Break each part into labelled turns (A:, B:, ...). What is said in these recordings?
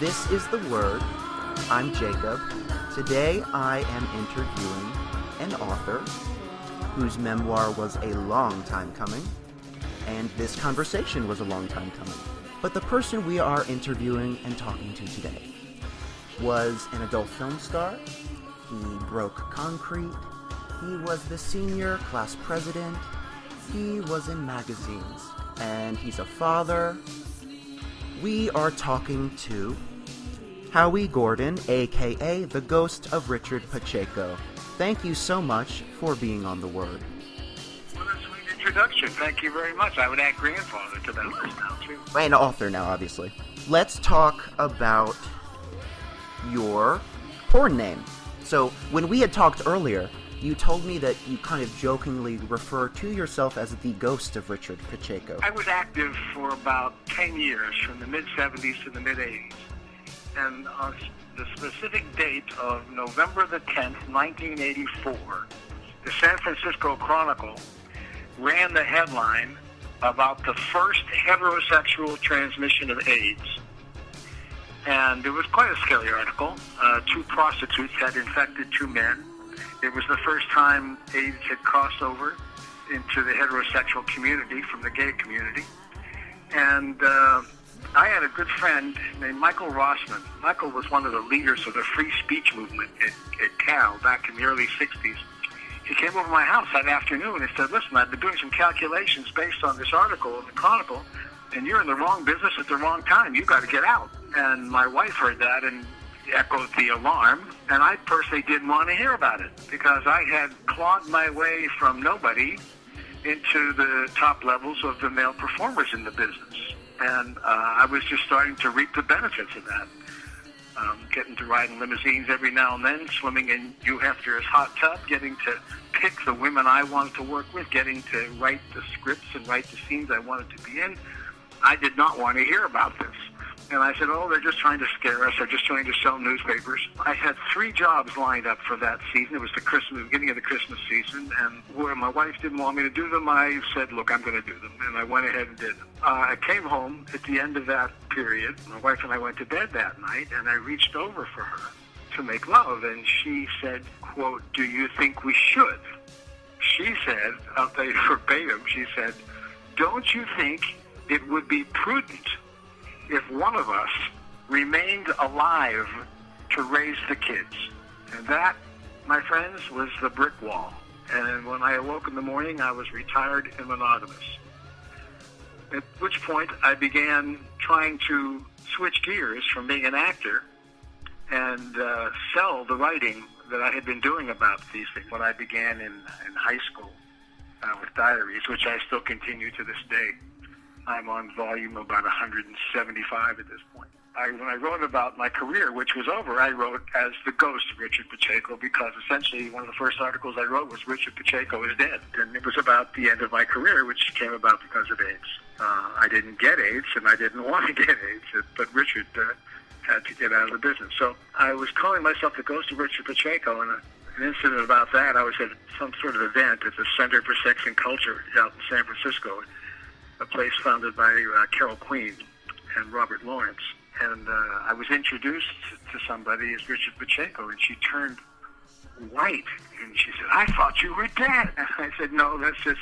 A: This is The Word. I'm Jacob. Today I am interviewing an author whose memoir was a long time coming, and this conversation was a long time coming. But the person we are interviewing and talking to today was an adult film star. He broke concrete. He was the senior class president. He was in magazines. And he's a father. We are talking to Howie Gordon, a.k.a. the ghost of Richard Pacheco. Thank you so much for being on The Word.
B: What a sweet introduction. Thank you very much. I would add grandfather to that list now, too.
A: And author now, obviously. Let's talk about your porn name. So, when we had talked earlier, you told me that you kind of jokingly refer to yourself as the ghost of Richard Pacheco.
B: I was active for about 10 years, from the mid-'70s to the mid-'80s. And on the specific date of November the 10th, 1984, the San Francisco Chronicle ran the headline about the first heterosexual transmission of AIDS. And it was quite a scary article. Two prostitutes had infected two men. It was the first time AIDS had crossed over into the heterosexual community from the gay community. And I had a good friend named Michael Rossman. Michael was one of the leaders of the free speech movement at Cal back in the early 60s. He came over to my house that afternoon and said, listen, I've been doing some calculations based on this article in the Chronicle, and you're in the wrong business at the wrong time. You've got to get out. And my wife heard that and echoed the alarm, and I personally didn't want to hear about it because I had clawed my way from nobody into the top levels of the male performers in the business. And I was just starting to reap the benefits of that. Getting to ride in limousines every now and then, swimming in Hugh Hefner's hot tub, getting to pick the women I wanted to work with, getting to write the scripts and write the scenes I wanted to be in. I did not want to hear about this. And I said, oh, they're just trying to scare us. They're just trying to sell newspapers. I had 3 jobs lined up for that season. It was the beginning of the Christmas season. And where my wife didn't want me to do them, I said, look, I'm going to do them. And I went ahead and did them. I came home at the end of that period. My wife and I went to bed that night, and I reached over for her to make love. And she said, quote, do you think we should? She said, I'll tell you verbatim, she said, don't you think it would be prudent if one of us remained alive to raise the kids? And that, my friends, was the brick wall. And when I awoke in the morning, I was retired and monogamous. At which point, I began trying to switch gears from being an actor and sell the writing that I had been doing about these things. When I began in high school with diaries, which I still continue to this day. I'm on volume about 175 at this point. When I wrote about my career, which was over, I wrote as the ghost of Richard Pacheco because essentially one of the first articles I wrote was Richard Pacheco is dead. And it was about the end of my career, which came about because of AIDS. I didn't get AIDS, and I didn't want to get AIDS, but Richard had to get out of the business. So I was calling myself the ghost of Richard Pacheco, and an incident about that, I was at some sort of event at the Center for Sex and Culture out in San Francisco, a place founded by Carol Queen and Robert Lawrence. And I was introduced to somebody as Richard Pacheco, and she turned white, and she said, I thought you were dead. And I said, no, that's just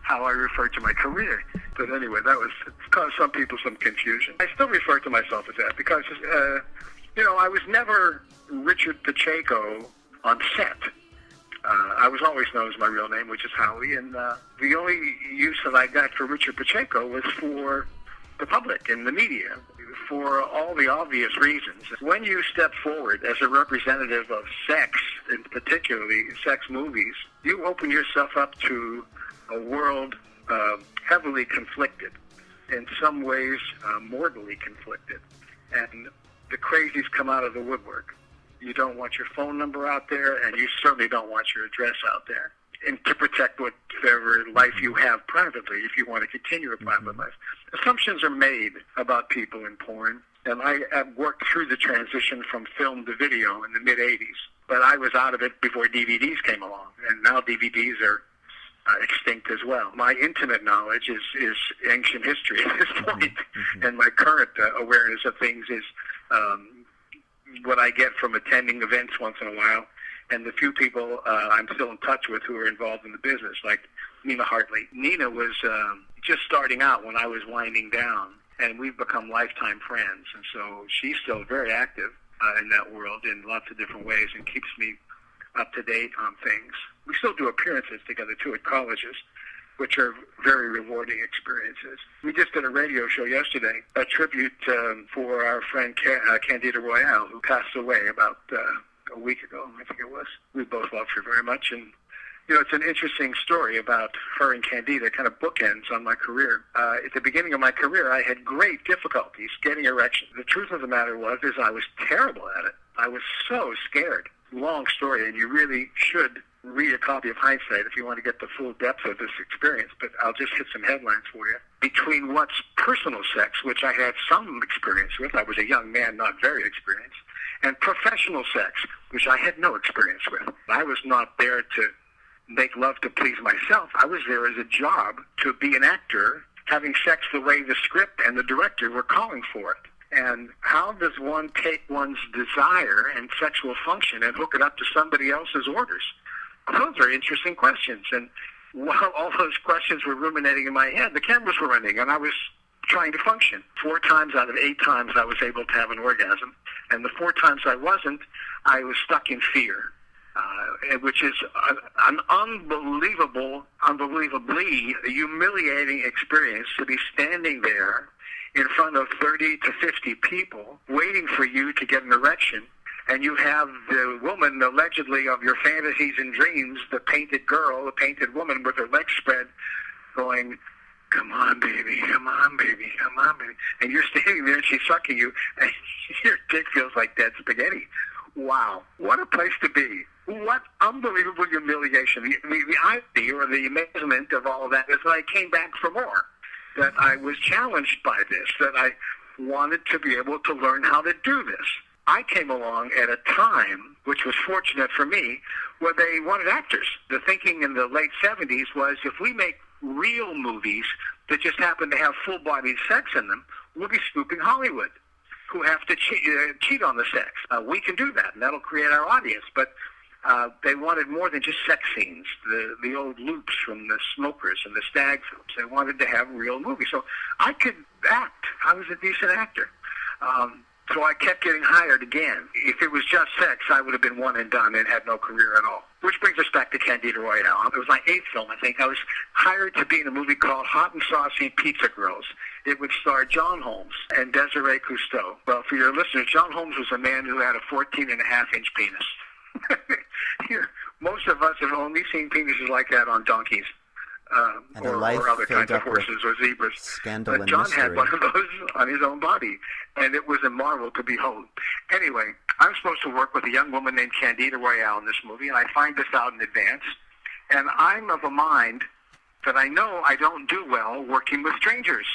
B: how I refer to my career. But anyway, it caused some people some confusion. I still refer to myself as that because, I was never Richard Pacheco on set. I was always known as my real name, which is Howie, and the only use that I got for Richard Pacheco was for the public and the media, for all the obvious reasons. When you step forward as a representative of sex, and particularly sex movies, you open yourself up to a world heavily conflicted, in some ways mortally conflicted, and the crazies come out of the woodwork. You don't want your phone number out there, and you certainly don't want your address out there. And to protect whatever life you have privately, if you want to continue a private life. Assumptions are made about people in porn, and I have worked through the transition from film to video in the mid-'80s. But I was out of it before DVDs came along, and now DVDs are extinct as well. My intimate knowledge is ancient history at this point, and my current awareness of things is what I get from attending events once in a while, and the few people I'm still in touch with who are involved in the business, like Nina Hartley. Nina was just starting out when I was winding down, and we've become lifetime friends, and so she's still very active in that world in lots of different ways and keeps me up to date on things. We still do appearances together, too, at colleges, which are very rewarding experiences. We just did a radio show yesterday, a tribute for our friend Candida Royale, who passed away about a week ago, I think it was. We both loved her very much, and it's an interesting story about her and Candida, kind of bookends on my career. At the beginning of my career, I had great difficulties getting erections. The truth of the matter was I was terrible at it. I was so scared. Long story, and you really should read a copy of Hindsight if you want to get the full depth of this experience, but I'll just hit some headlines for you. Between what's personal sex, which I had some experience with, I was a young man, not very experienced, and professional sex, which I had no experience with. I was not there to make love to please myself. I was there as a job to be an actor, having sex the way the script and the director were calling for it. And how does one take one's desire and sexual function and hook it up to somebody else's orders? Those are interesting questions. And while all those questions were ruminating in my head, the cameras were running, and I was trying to function. 4 times out of 8 times I was able to have an orgasm. And the 4 times I wasn't, I was stuck in fear, which is an unbelievably humiliating experience to be standing there in front of 30 to 50 people waiting for you to get an erection, and you have the woman allegedly of your fantasies and dreams, the painted girl, the painted woman with her legs spread, going, "Come on, baby, come on, baby, come on, baby." And you're standing there and she's sucking you, and your dick feels like dead spaghetti. Wow, what a place to be. What unbelievable humiliation. The irony or the amazement of all of that is that I came back for more, that I was challenged by this, that I wanted to be able to learn how to do this. I came along at a time, which was fortunate for me, where they wanted actors. The thinking in the late 70s was, if we make real movies that just happen to have full-bodied sex in them, we'll be scooping Hollywood, who have to cheat on the sex. We can do that, and that'll create our audience. But they wanted more than just sex scenes, the old loops from the Smokers and the Stag films. They wanted to have real movies. So I could act. I was a decent actor. So I kept getting hired again. If it was just sex, I would have been one and done and had no career at all. Which brings us back to Candida Royale. It was my 8th film, I think. I was hired to be in a movie called Hot and Saucy Pizza Girls. It would star John Holmes and Desiree Cousteau. Well, for your listeners, John Holmes was a man who had a 14.5-inch penis. Here, most of us have only seen penises like that on donkeys. Or other kinds of horses or zebras.
A: Scandal
B: but John
A: and mystery.
B: had one of those on his own body, and it was a marvel to behold. Anyway, I'm supposed to work with a young woman named Candida Royale in this movie, and I find this out in advance. And I'm of a mind that I know I don't do well working with strangers.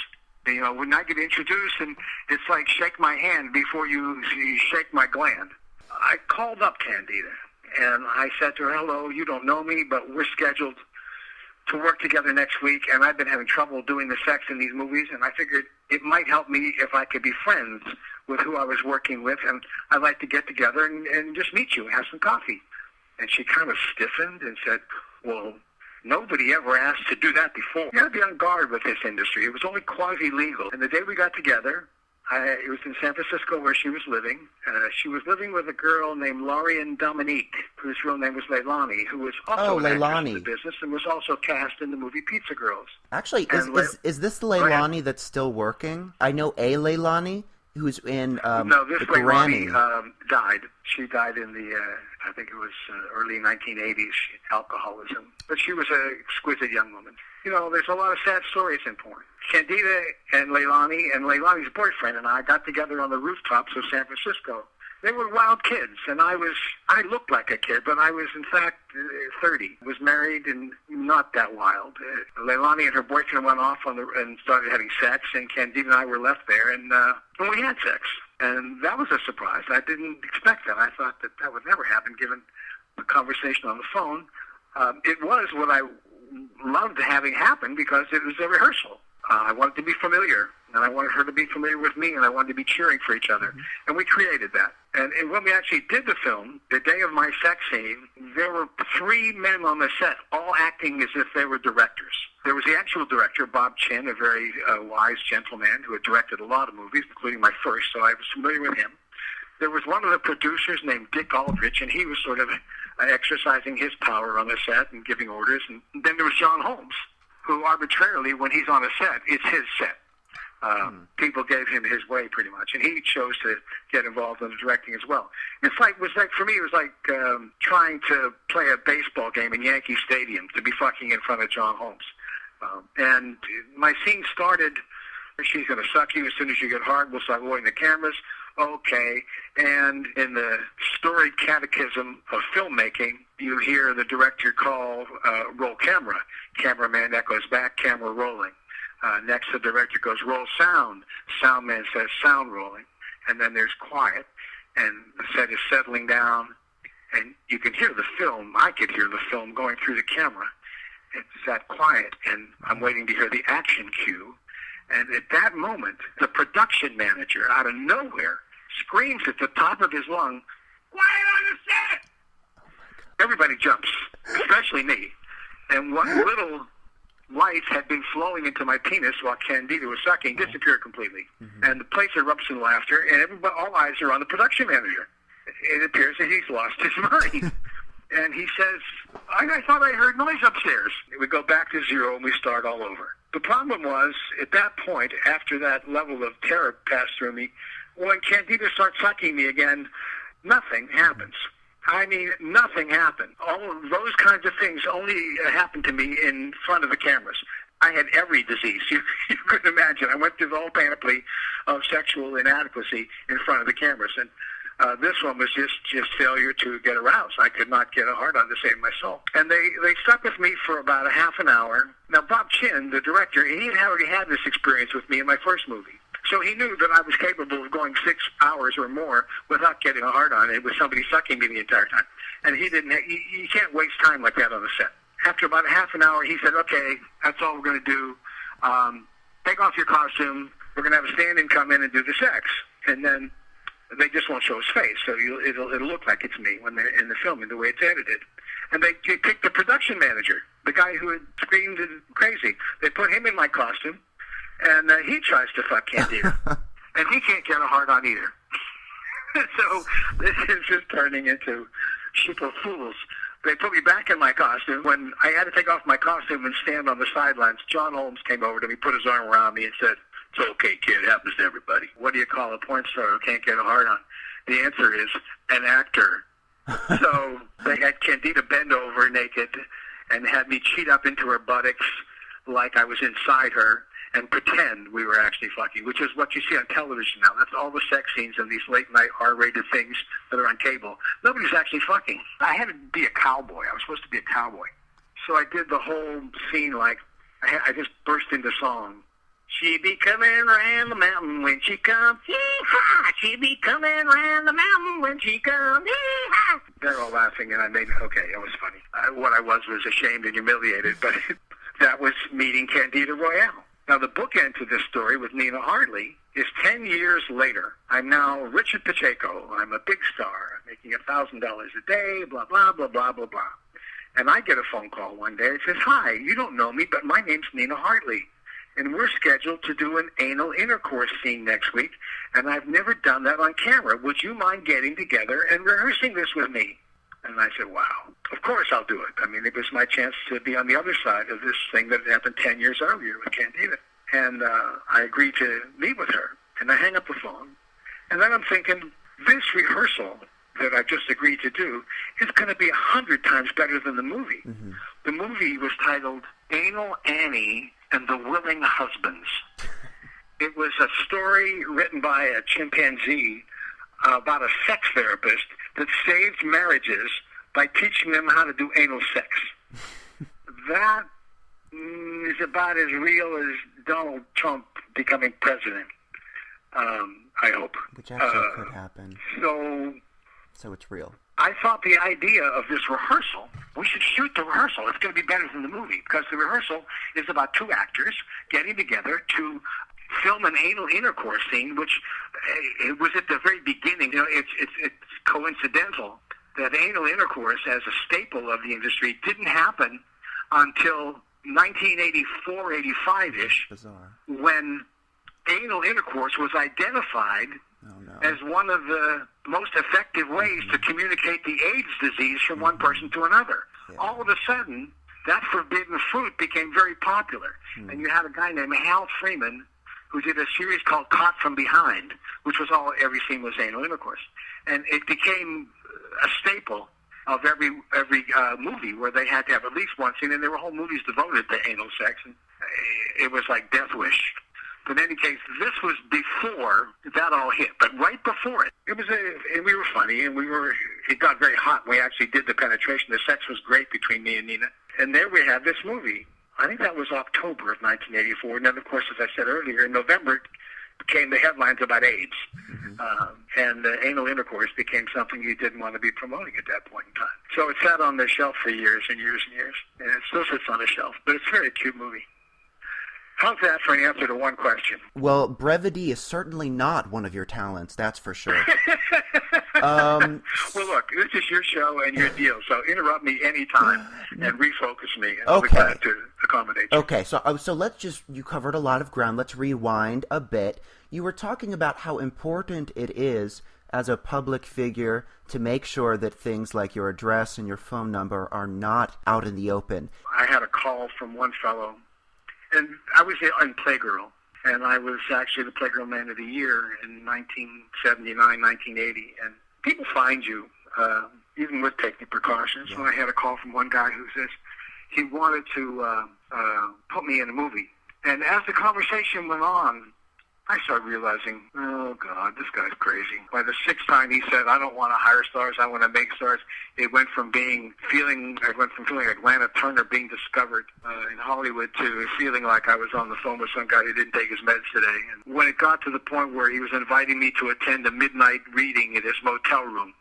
B: You know, when I get introduced, and it's like shake my hand before you shake my gland. I called up Candida, and I said to her, "Hello, you don't know me, but we're scheduled to work together next week, and I've been having trouble doing the sex in these movies, and I figured it might help me if I could be friends with who I was working with, and I'd like to get together and just meet you and have some coffee." And she kind of stiffened and said, "Well, nobody ever asked to do that before. You got to be on guard with this industry. It was only quasi-legal." And the day we got together, it was in San Francisco where she was living. She was living with a girl named Laurien Dominique, whose real name was Leilani, who was also an actress in the business and was also cast in the movie Pizza Girls.
A: Actually, is this the Leilani that's still working? I know a Leilani who's in
B: no, this
A: the
B: Leilani
A: Granny.
B: died. She died in the, I think it was early 1980s, alcoholism. But she was an exquisite young woman. You know, there's a lot of sad stories in porn. Candida and Leilani's boyfriend and I got together on the rooftops of San Francisco. They were wild kids, and I looked like a kid, but I was, in fact, 30. Was married and not that wild. Leilani and her boyfriend went off and started having sex, and Candida and I were left there, and we had sex. And that was a surprise. I didn't expect that. I thought that would never happen, given the conversation on the phone. It was what I loved having happen because it was a rehearsal. I wanted to be familiar And I wanted her to be familiar with me, and I wanted to be cheering for each other. And we created that. And when we actually did the film, the day of my sex scene, there were 3 men on the set, all acting as if they were directors. There was the actual director, Bob Chin, a very wise gentleman who had directed a lot of movies, including my first, so I was familiar with him. There was one of the producers named Dick Aldrich, and he was sort of exercising his power on the set and giving orders. And then there was John Holmes, who arbitrarily, when he's on a set, it's his set. People gave him his way pretty much, and he chose to get involved in the directing as well. For me, it was like trying to play a baseball game in Yankee Stadium, to be fucking in front of John Holmes. And my scene started, she's going to suck you as soon as you get hard, we'll start avoiding the cameras. Okay, and in the storied catechism of filmmaking, you hear the director call roll camera. Cameraman echoes back, camera rolling. Next, the director goes, roll sound. Soundman says, sound rolling. And then there's quiet, and the set is settling down, and you can hear the film. I could hear the film going through the camera. It's that quiet, and I'm waiting to hear the action cue. And at that moment, the production manager, out of nowhere, screams at the top of his lung, quiet on the set! Everybody jumps, especially me. And what little life had been flowing into my penis while Candida was sucking disappeared completely. And the place erupts in laughter, and all eyes are on the production manager. It appears that he's lost his mind. And he says, I thought I heard noise upstairs. We go back to zero, and we start all over. The problem was, at that point, after that level of terror passed through me, when Candida starts sucking me again, nothing happens. I mean, nothing happened. All of those kinds of things only happened to me in front of the cameras. I had every disease you could imagine. I went through the whole panoply of sexual inadequacy in front of the cameras. And this one was just failure to get aroused. I could not get a hard-on to save my soul. And they stuck with me for about a half an hour. Now, Bob Chin, the director, he had already had this experience with me in my first movie. So he knew that I was capable of going 6 hours or more without getting a hard-on. It was somebody sucking me the entire time. And he didn't. You can't waste time like that on the set. After about a half an hour, he said, okay, that's all we're going to do. Take off your costume. We're going to have a stand-in come in and do the sex. And then they just won't show his face, so it'll look like it's me when they're in the filming, the way it's edited. And they picked the production manager, the guy who had screamed crazy. They put him in my costume, and he tries to fuck Candida. And he can't get a hard-on either. So this is just turning into sheep of fools. They put me back in my costume. When I had to take off my costume and stand on the sidelines, John Holmes came over to me, put his arm around me, and said, it's okay, kid. It happens to everybody. What do you call a porn star who can't get a hard-on? The answer is an actor. So they had Candida bend over naked and had me cheat up into her buttocks like I was inside her and pretend we were actually fucking, which is what you see on television now. That's all the sex scenes in these late-night R-rated things that are on cable. Nobody's actually fucking. I had to be a cowboy. I was supposed to be a cowboy. So I did the whole scene like, I just burst into song. She be coming round the mountain when she comes, hee-ha! She be coming round the mountain when she comes, hee-ha! They're all laughing, and I made, okay, it was funny. What I was ashamed and humiliated, but that was meeting Candida Royale. Now, the bookend to this story with Nina Hartley is 10 years later. I'm now Richard Pacheco. I'm a big star. I'm making $1,000 a day, blah, blah, blah, blah, blah, blah. And I get a phone call one day. It says, hi, you don't know me, but my name's Nina Hartley. And we're scheduled to do an anal intercourse scene next week, and I've never done that on camera. Would you mind getting together and rehearsing this with me? And I said, wow, of course I'll do it. I mean, it was my chance to be on the other side of this thing that happened 10 years earlier with Candida. And I agreed to meet with her, and I hang up the phone. And then I'm thinking, this rehearsal that I just agreed to do is going to be 100 times better than the movie. Mm-hmm. The movie was titled Anal Annie and the Willing Husbands. It was a story written by a chimpanzee about a sex therapist that saved marriages by teaching them how to do anal sex. That is about as real as Donald Trump becoming president, I hope.
A: Which actually could happen. So it's real.
B: I thought the idea of this rehearsal, we should shoot the rehearsal. It's going to be better than the movie, because the rehearsal is about two actors getting together to film an anal intercourse scene, which it was at the very beginning. It's coincidental that anal intercourse as a staple of the industry didn't happen until 1984, 85-ish,
A: Bizarre.
B: when anal intercourse was identified as one of the most effective ways to communicate the AIDS disease from one person to another. Yeah. All of a sudden, that forbidden fruit became very popular. And you had a guy named Hal Freeman who did a series called Caught from Behind, which was every scene was anal intercourse. And it became a staple of every movie where they had to have at least one scene, and there were whole movies devoted to anal sex, and it was like Death Wish. But in any case, this was before that all hit, but right before it. And we were funny, and it got very hot when we actually did the penetration. The sex was great between me and Nina. And there we had this movie. I think that was October of 1984. And then, of course, as I said earlier, in November came the headlines about AIDS. And anal intercourse became something you didn't want to be promoting at that point in time. So it sat on the shelf for years and years and years. And it still sits on the shelf. But it's a very cute movie. How's that for an answer to one question?
A: Well, brevity is certainly not one of your talents, that's for sure. Well,
B: look, this is your show and your deal, so interrupt me anytime and refocus me. And
A: okay.
B: I'll be glad to accommodate you.
A: Okay, so let's you covered a lot of ground. Let's rewind a bit. You were talking about how important it is as a public figure to make sure that things like your address and your phone number are not out in the open.
B: I had a call from one fellow, and I was in Playgirl, and I was actually the Playgirl Man of the Year in 1979, 1980, and people find you, even with taking precautions. Yeah. So I had a call from one guy who says he wanted to put me in a movie. And as the conversation went on, I started realizing, oh, God, this guy's crazy. By the sixth time he said, I don't want to hire stars, I want to make stars, it went from feeling like Lana Turner being discovered in Hollywood to feeling like I was on the phone with some guy who didn't take his meds today. And when it got to the point where he was inviting me to attend a midnight reading in his motel room,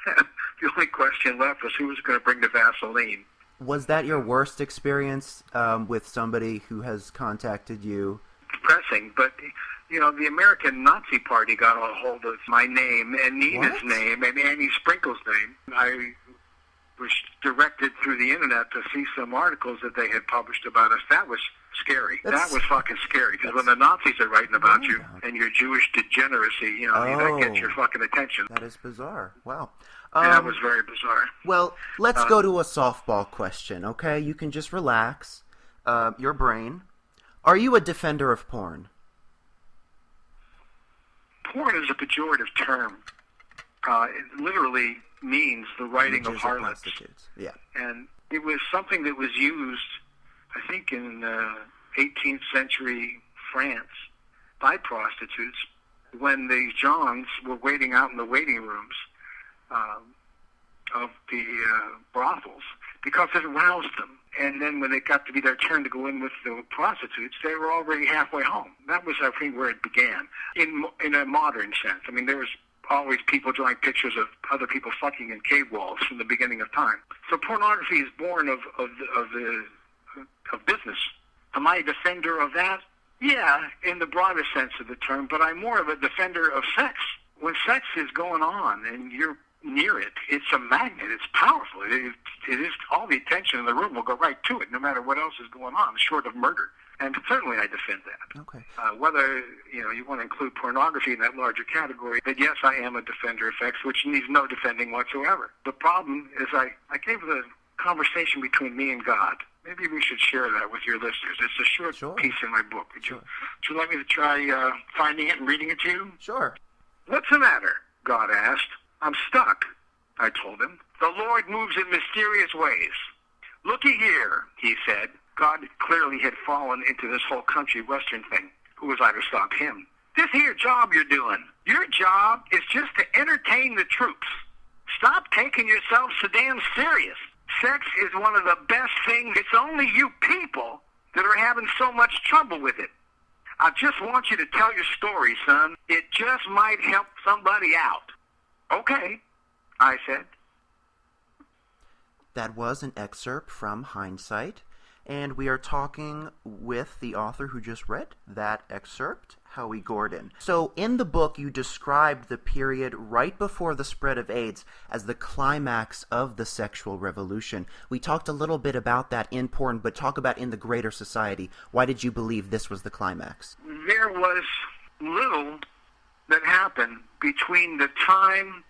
B: the only question left was who was going to bring the Vaseline.
A: Was that your worst experience with somebody who has contacted you?
B: Depressing, but the American Nazi Party got a hold of my name and Nina's name and Annie Sprinkle's name. I was directed through the internet to see some articles that they had published about us. That was scary. That was fucking scary, because when the Nazis are writing about you and your Jewish degeneracy, that gets your fucking attention.
A: That is bizarre. Wow.
B: That was very bizarre.
A: Well, let's go to a softball question, okay? You can just relax your brain. Are you a defender of porn? Porn is a pejorative term. It literally means the writing of harlots. Yeah.
B: And it was something that was used, I think, in 18th century France by prostitutes when the Johns were waiting out in the waiting rooms of the brothels, because it aroused them. And then when it got to be their turn to go in with the prostitutes, they were already halfway home. That was, I think, where it began. In a modern sense. I mean, there was always people drawing pictures of other people fucking in cave walls from the beginning of time. So pornography is born of business. Am I a defender of that? Yeah, in the broader sense of the term, but I'm more of a defender of sex. When sex is going on and you're near it, it's a magnet. It's powerful. It is all the attention in the room will go right to it, no matter what else is going on, short of murder. And certainly I defend that.
A: Okay.
B: Whether you want to include pornography in that larger category, but yes, I am a defender of sex, which needs no defending whatsoever. The problem is I gave the conversation between me and God. Maybe we should share that with your listeners. It's a short piece in my book. Would you like me to try finding it and reading it to you?
A: Sure.
B: What's the matter? God asked. I'm stuck, I told him. The Lord moves in mysterious ways. Looky here, he said. God clearly had fallen into this whole country western thing. Who was I to stop him? This here job you're doing, your job is just to entertain the troops. Stop taking yourself so damn serious. Sex is one of the best things. It's only you people that are having so much trouble with it. I just want you to tell your story, son. It just might help somebody out. Okay, I said.
A: That was an excerpt from Hindsight. and we are talking with the author who just read that excerpt, Howie Gordon. So in the book, you described the period right before the spread of AIDS as the climax of the sexual revolution. We talked a little bit about that in porn, but talk about in the greater society. Why did you believe this was the climax?
B: There was little that happened between the time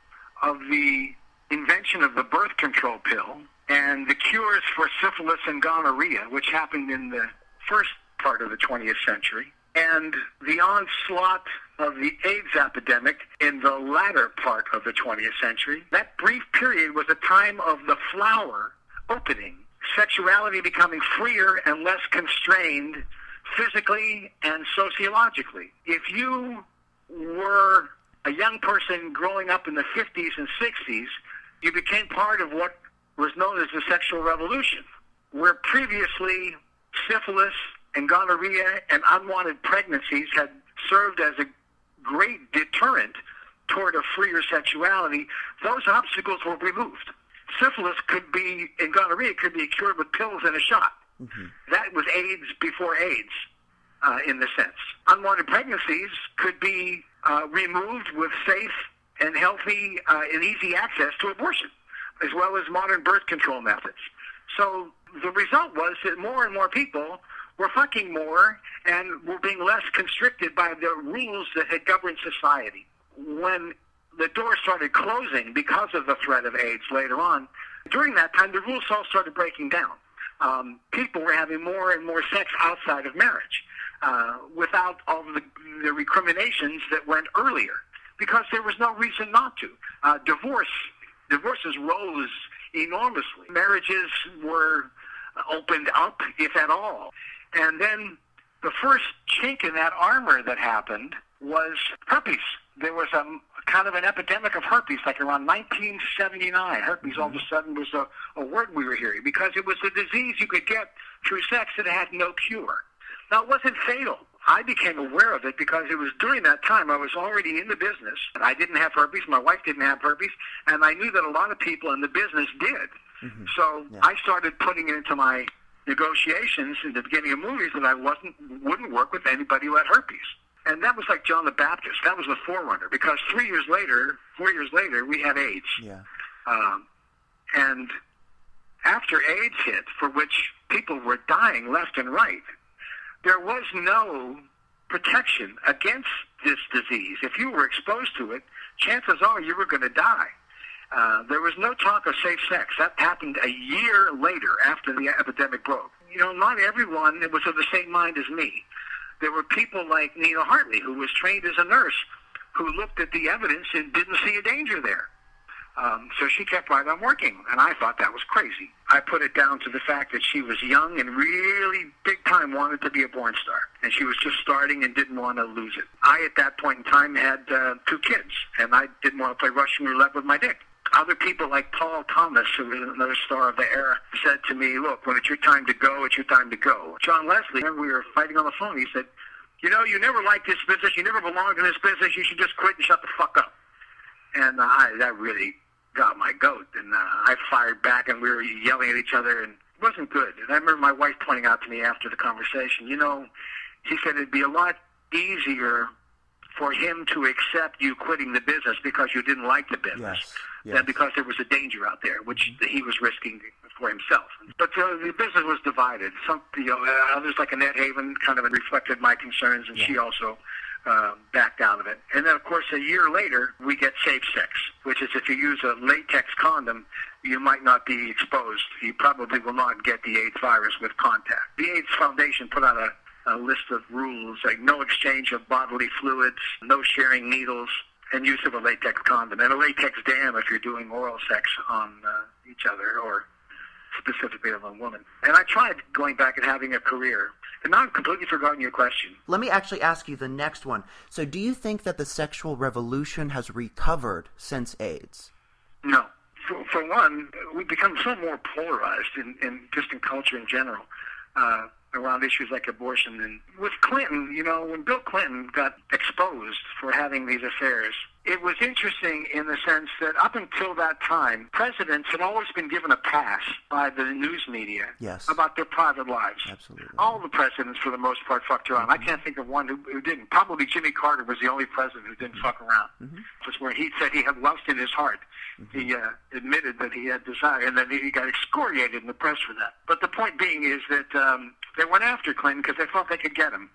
B: of the invention of the birth control pill and the cures for syphilis and gonorrhea, which happened in the first part of the 20th century, and the onslaught of the AIDS epidemic in the latter part of the 20th century. That brief period was a time of the flower opening, sexuality becoming freer and less constrained physically and sociologically. If you were a young person growing up in the 50s and 60s, you became part of what was known as the sexual revolution, where previously syphilis and gonorrhea and unwanted pregnancies had served as a great deterrent toward a freer sexuality. Those obstacles were removed. Syphilis and gonorrhea could be cured with pills and a shot. Mm-hmm. That was AIDS before AIDS, in the sense. Unwanted pregnancies could be removed with safe and healthy and easy access to abortion, as well as modern birth control methods. So the result was that more and more people were fucking more and were being less constricted by the rules that had governed society. When the doors started closing because of the threat of AIDS later on, during that time the rules all started breaking down. People were having more and more sex outside of marriage without all the recriminations that went earlier, because there was no reason not to. Divorces rose enormously. Marriages were opened up, if at all. And then the first chink in that armor that happened was herpes. There was a kind of an epidemic of herpes, like around 1979. Herpes all of a sudden was a word we were hearing, because it was a disease you could get through sex that had no cure. Now, it wasn't fatal. I became aware of it because it was during that time I was already in the business. I didn't have herpes. My wife didn't have herpes. And I knew that a lot of people in the business did. Mm-hmm. So I started putting it into my negotiations in the beginning of movies that I wouldn't work with anybody who had herpes. And that was like John the Baptist. That was the forerunner, because 4 years later, we had AIDS. Yeah. And after AIDS hit, for which people were dying left and right, there was no protection against this disease. If you were exposed to it, chances are you were going to die. There was no talk of safe sex. That happened a year later after the epidemic broke. You know, not everyone was of the same mind as me. There were people like Nina Hartley, who was trained as a nurse, who looked at the evidence and didn't see a danger there. So she kept right on working, and I thought that was crazy. I put it down to the fact that she was young and really big time wanted to be a porn star, and she was just starting and didn't want to lose it. I, at that point in time, had 2 kids, and I didn't want to play Russian roulette with my dick. Other people like Paul Thomas, who was another star of the era, said to me, look, when it's your time to go, it's your time to go. John Leslie, when we were fighting on the phone, he said, you know, you never liked this business, you never belonged in this business, you should just quit and shut the fuck up. And that really got my goat, and I fired back, and we were yelling at each other, and it wasn't good. And I remember my wife pointing out to me after the conversation, you know, she said it'd be a lot easier for him to accept you quitting the business because you didn't like the business than because there was a danger out there, which he was risking for himself. But the business was divided. Some, others like Annette Haven kind of reflected my concerns, and she also backed out of it. And then, of course, a year later, we get safe sex, which is if you use a latex condom, you might not be exposed. You probably will not get the AIDS virus with contact. The AIDS Foundation put out a list of rules, like no exchange of bodily fluids, no sharing needles, and use of a latex condom, and a latex dam if you're doing oral sex on each other, or specifically of a woman. And I tried going back and having a career. And now I've completely forgotten your question.
A: Let me actually ask you the next one. So do you think that the sexual revolution has recovered since AIDS?
B: No. For one, we've become so more polarized in culture in general, around issues like abortion. And with Clinton, when Bill Clinton got exposed for having these affairs, It was interesting in the sense that up until that time, presidents had always been given a pass by the news media about their private lives.
A: Absolutely.
B: All the presidents, for the most part, fucked around. I can't think of one who didn't. Probably Jimmy Carter was the only president who didn't fuck around. Just where he said he had lust in his heart. He admitted that he had desire, and then he got excoriated in the press for that. But the point being is that they went after Clinton because they thought they could get him.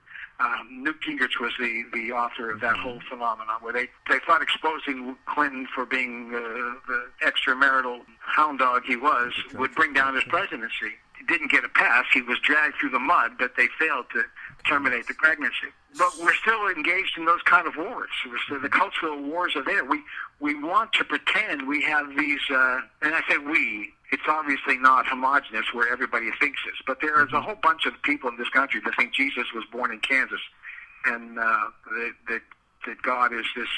B: Newt Gingrich was the author of that whole phenomenon, where they thought exposing Clinton for being the extramarital hound dog he was would bring down his presidency. He didn't get a pass. He was dragged through the mud, but they failed to terminate the pregnancy. But we're still engaged in those kind of wars. The cultural wars are there. We want to pretend we have these, and I say we, it's obviously not homogenous where everybody thinks this, but there is a whole bunch of people in this country that think Jesus was born in Kansas, and that God is this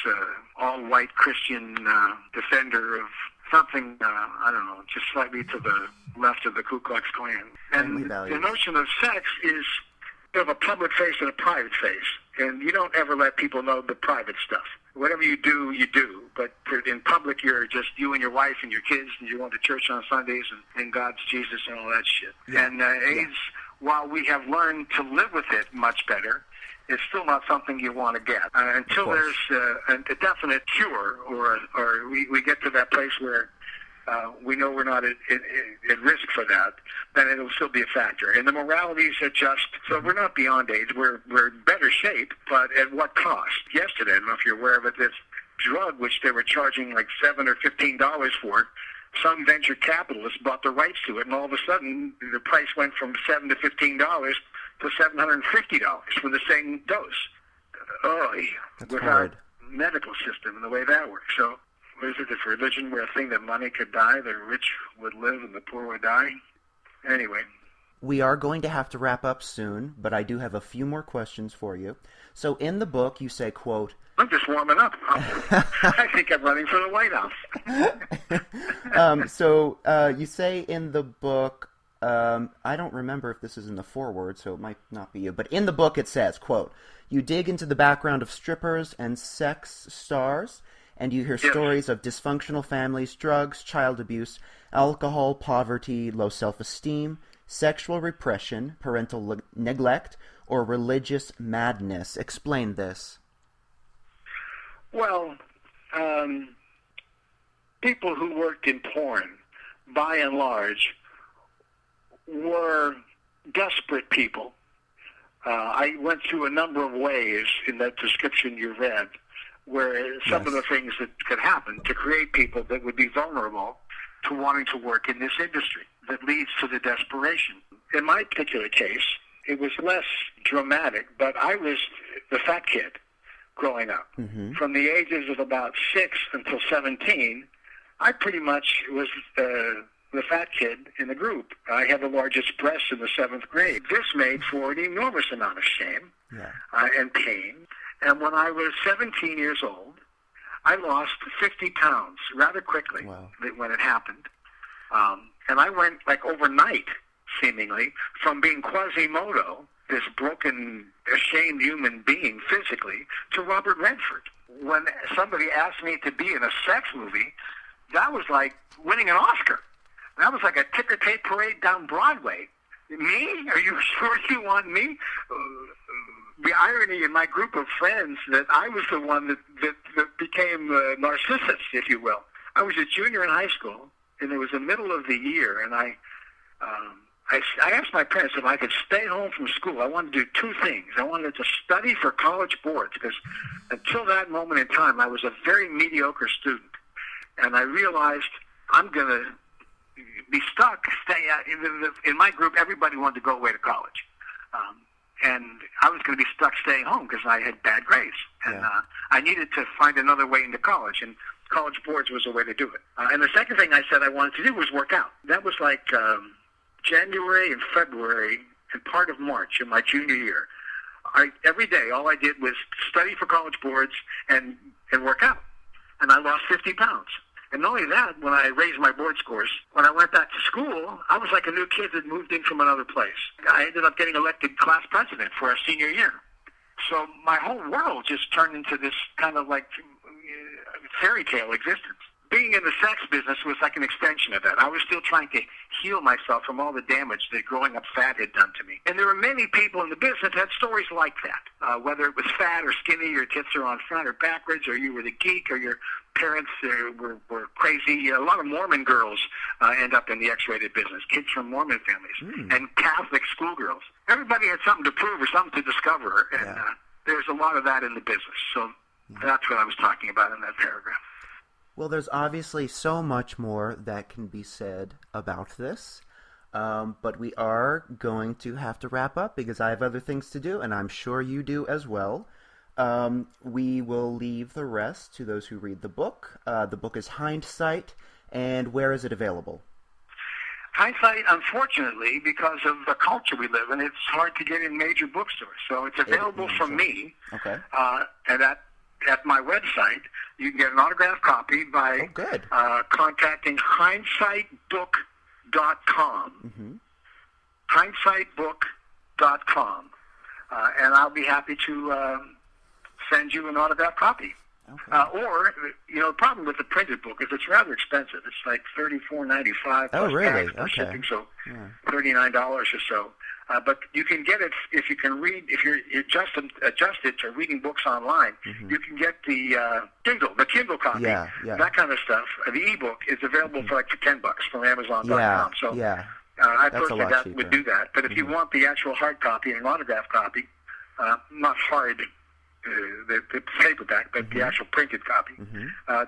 B: all-white Christian defender of something, I don't know, just slightly to the left of the Ku Klux Klan. And the notion of sex is you have a public face and a private face, and you don't ever let people know the private stuff. Whatever you do, you do. But in public, you're just you and your wife and your kids, and you go to church on Sundays, and God's Jesus and all that shit. Yeah. And AIDS, while we have learned to live with it much better, it's still not something you want to get. Until there's a definite cure, or we get to that place where we know we're not at risk for that, then it'll still be a factor. And the moralities are just, so we're not beyond AIDS. We're in better shape, but at what cost? Yesterday, I don't know if you're aware of it, this drug, which they were charging like $7 or $15 for, some venture capitalists bought the rights to it, and all of a sudden, the price went from $7 to $15 to $750 for the same dose. With our medical system and the way that works. So, is it if religion were a thing that money could die, the rich would live and the poor would die? Anyway.
A: We are going to have to wrap up soon, but I do have a few more questions for you. So in the book, you say, quote...
B: I'm just warming up. I think I'm running for the White House.
A: So you say in the book, I don't remember if this is in the foreword, so it might not be you, but in the book it says, quote, you dig into the background of strippers and sex stars, and you hear stories of dysfunctional families, drugs, child abuse, alcohol, poverty, low self-esteem, sexual repression, parental neglect, or religious madness. Explain this.
B: Well, people who worked in porn, by and large, were desperate people. I went through a number of ways in that description you read, where some of the things that could happen to create people that would be vulnerable to wanting to work in this industry that leads to the desperation. In my particular case, it was less dramatic, but I was the fat kid growing up. From the ages of about 6 until 17, I pretty much was the fat kid in the group. I had the largest breasts in the 7th grade. This made for an enormous amount of shame and pain. And when I was 17 years old, I lost 50 pounds rather quickly when it happened. And I went like overnight, seemingly, from being Quasimodo, this broken, ashamed human being physically, to Robert Redford. When somebody asked me to be in a sex movie, that was like winning an Oscar. That was like a ticker tape parade down Broadway. Me? Are you sure you want me? The irony in my group of friends that I was the one that became Narcissus, if you will. I was a junior in high school, and it was the middle of the year, and I asked my parents if I could stay home from school. I wanted to do 2 things. I wanted to study for college boards, because until that moment in time, I was a very mediocre student. And I realized I'm going to be stuck. In my group, everybody wanted to go away to college. And I was going to be stuck staying home because I had bad grades. And I needed to find another way into college. And college boards was a way to do it. And the second thing I said I wanted to do was work out. That was like January and February and part of March in my junior year. Every day, all I did was study for college boards and work out. And I lost 50 pounds. And not only that, when I raised my board scores, when I went back to school, I was like a new kid that moved in from another place. I ended up getting elected class president for our senior year. So my whole world just turned into this kind of like fairy tale existence. Being in the sex business was like an extension of that. I was still trying to heal myself from all the damage that growing up fat had done to me. And there were many people in the business that had stories like that, whether it was fat or skinny, your tits are on front or backwards, or you were the geek, or your parents were crazy. A lot of Mormon girls end up in the X-rated business, kids from Mormon families, and Catholic schoolgirls. Everybody had something to prove or something to discover, and there's a lot of that in the business. So that's what I was talking about in that paragraph.
A: Well, there's obviously so much more that can be said about this, but we are going to have to wrap up because I have other things to do, and I'm sure you do as well. We will leave the rest to those who read the book. The book is Hindsight, and where is it available?
B: Hindsight, unfortunately, because of the culture we live in, it's hard to get in major bookstores. So it's available from me, and at my website. You can get an autographed copy by contacting hindsightbook.com. Hindsightbook.com. And I'll be happy to send you an autographed copy. Or, the problem with the printed book is it's rather expensive. It's like $34.95 plus tax plus shipping, so $39 or so. But you can get it if you can read. If you're adjusted to reading books online, you can get the Kindle copy, that kind of stuff. The ebook is available for like $10 from Amazon.com. I personally would do that. But if you want the actual hard copy and an autographed copy, not hard, the paperback, but the actual printed copy,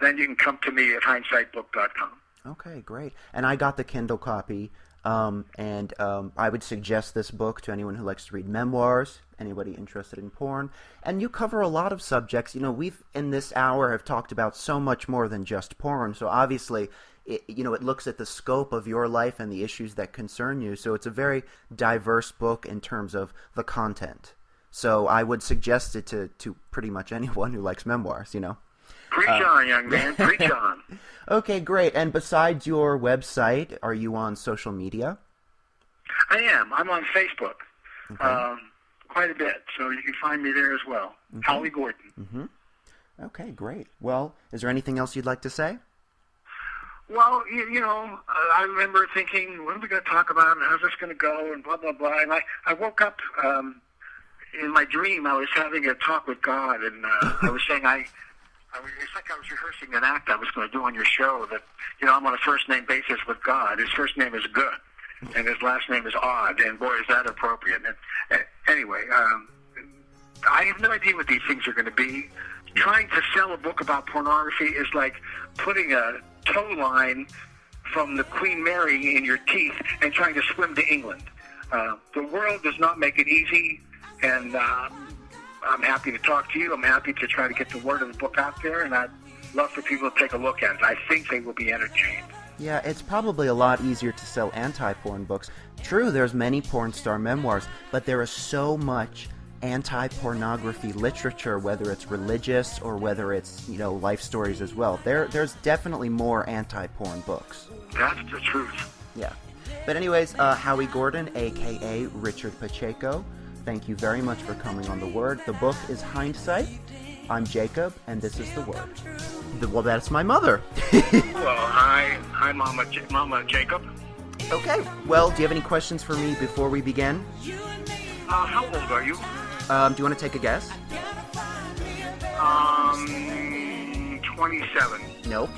B: then you can come to me at hindsightbook.com.
A: Okay, great. And I got the Kindle copy. I would suggest this book to anyone who likes to read memoirs, anybody interested in porn. And you cover a lot of subjects. We've, in this hour, have talked about so much more than just porn. So obviously, it looks at the scope of your life and the issues that concern you. So it's a very diverse book in terms of the content. So I would suggest it to pretty much anyone who likes memoirs,
B: Preach on, young man. Preach on.
A: Okay, great. And besides your website, are you on social media?
B: I am. I'm on Facebook quite a bit, so you can find me there as well. Howie Gordon.
A: Okay, great. Well, is there anything else you'd like to say?
B: Well, I remember thinking, what are we going to talk about, and how's this going to go, and blah, blah, blah. And I woke up in my dream. I was having a talk with God, and I was saying it's like I was rehearsing an act I was going to do on your show that, I'm on a first-name basis with God. His first name is Good, and his last name is Odd, and boy, is that appropriate. And, anyway, I have no idea what these things are going to be. Trying to sell a book about pornography is like putting a tow line from the Queen Mary in your teeth and trying to swim to England. The world does not make it easy, and I'm happy to talk to you. I'm happy to try to get the word of the book out there, and I'd love for people to take a look at it. I think they will be entertained.
A: Yeah, it's probably a lot easier to sell anti-porn books. True, there's many porn star memoirs, but there is so much anti-pornography literature, whether it's religious or whether it's, life stories as well. There's definitely more anti-porn books.
B: That's the truth.
A: Yeah. But anyways, Howie Gordon, a.k.a. Richard Pacheco, thank you very much for coming on The Word. The book is Hindsight. I'm Jacob, and this is The Word. Well, that's my mother.
B: Well, hi, Mama Jacob.
A: Okay. Well, do you have any questions for me before we begin?
B: How old are you?
A: Do you want to take a guess?
B: 27.
A: Nope.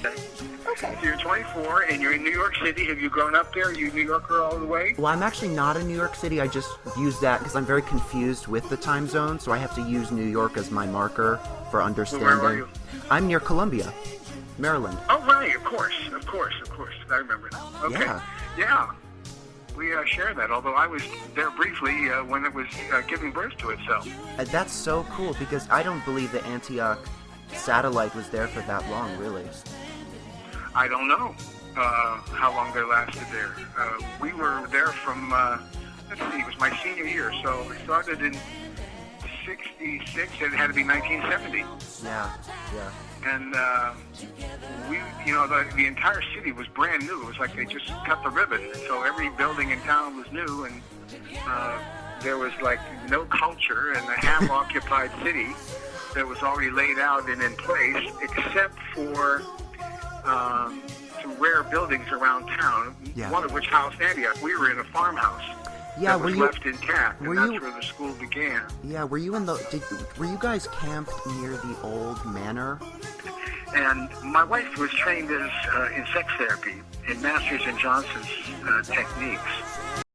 A: Okay.
B: So you're 24, and you're in New York City. Have you grown up there? Are you a New Yorker all the way?
A: Well, I'm actually not in New York City. I just use that because I'm very confused with the time zone, so I have to use New York as my marker for understanding.
B: Well, where are you?
A: I'm near Columbia, Maryland.
B: Oh, right. Of course. I remember that. Okay. Yeah. We share that, although I was there briefly when it was giving birth to itself.
A: That's so cool, because I don't believe the Antioch satellite was there for that long, really.
B: I don't know how long they lasted there. We were there from, let's see, it was my senior year, so I started in 66, and it had to be 1970.
A: Yeah.
B: And we, the entire city was brand new. It was like they just cut the ribbon. So every building in town was new, and there was like no culture in a half-occupied city. that was already laid out and in place, except for some rare buildings around town, one of which housed Antioch. We were in a farmhouse that was left intact, and that's where the school began.
A: Yeah, were you were you guys camped near the old manor?
B: And my wife was trained in sex therapy, in Masters and Johnson's techniques.